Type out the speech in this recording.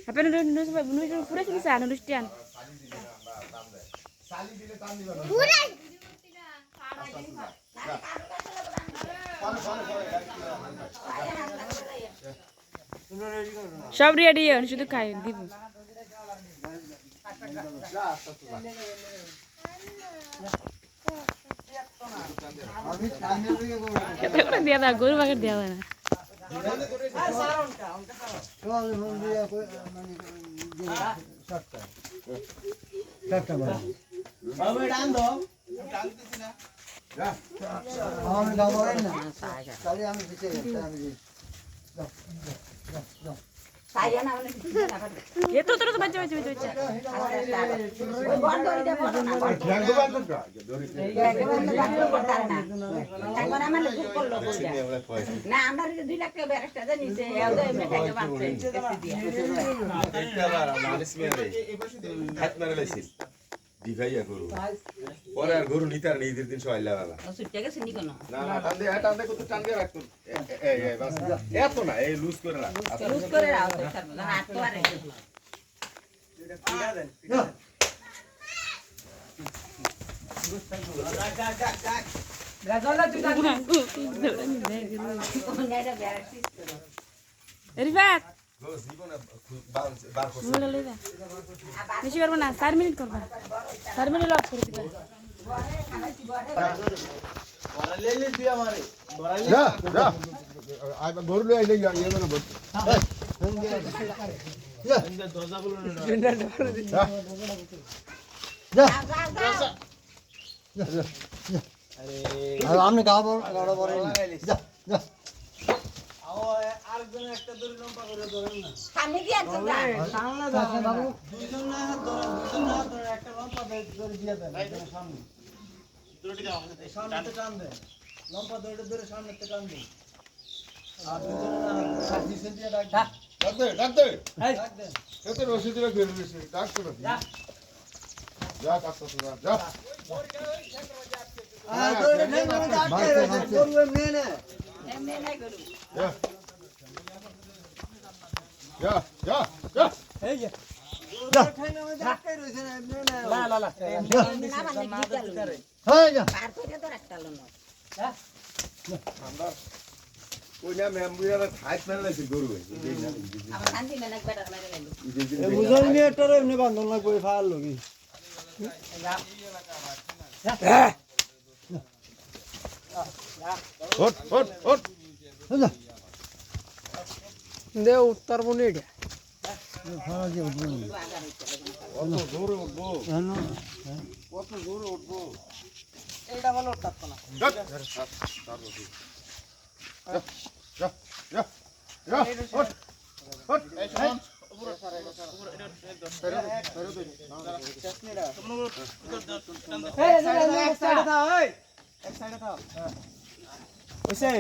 Apa nulis pura sini sana nulis tian. Pura. সব ready হন শুধু খাই দিব কত করে দিয়া দাও গরু বাগের দেওয়া না itu terus baca দিভাইয়া গরু পরে আর গরু নিতে আর নেই দিন সবাই লাগালা না না টান দে কত টান দিয়ে রাখতো এই বাস এত না এই লুজ করে রাখ Rifat বেশি করবো না 4 মিনিট করবো 4 মিনিট লক করে দিবা গরু লই আইলে ইয়ে মানে বল আপনি গাওয়া পরে যা যা আরেকজনের একটা দড়ি লম্বা করে ধরেন না সামনে কি আছে সামনে ধরেন বাবু দুইজন না হাত ধরেন একটা লম্বা দড়ি দিয়ে দেন সামনে দড়ি দাও সামনে টান দেন লম্বা দড়ি ধরে সামনে টান দেন আর দুইজন না হাত দিছেন দিয়ে ডাক ডাক দে এই ডাক দেন এত রশি দিলে বের হইছে ডাক তো যা যা কাছে যা আর দড়ি ঠেঙ্গে মধ্যে আটকে রয়েছে গরু এমনি না এমনি নাই গরু যা যা যা এই যে গরু ঠেঙ্গে মধ্যে আটকে রয়েছে না এমনি না লা এমনি না মানে কি করে হ্যাঁ যা পার করে তো রাখতে হলো না আমরা ওই না মেমবুয়ার হাইট মেরে লাইছে গরু আমার শান্তি মেনে বেটার মেরে লাগলো এই বুঝল নিয়ে তোর এমনি বান্ধন লাগবে ফাল লগি হট হট হট দে উত্তর বনে এটা হ্যাঁ যে বুঝুন কত জোরে উঠবো জানো কত জোরে উঠবো এইটা ভালো উঠতাছ না যা যা যা যা হট হট এই শোন উপরে সারা এটা সারা এক সাইডে থাও এই এক সাইডে থাও হইছে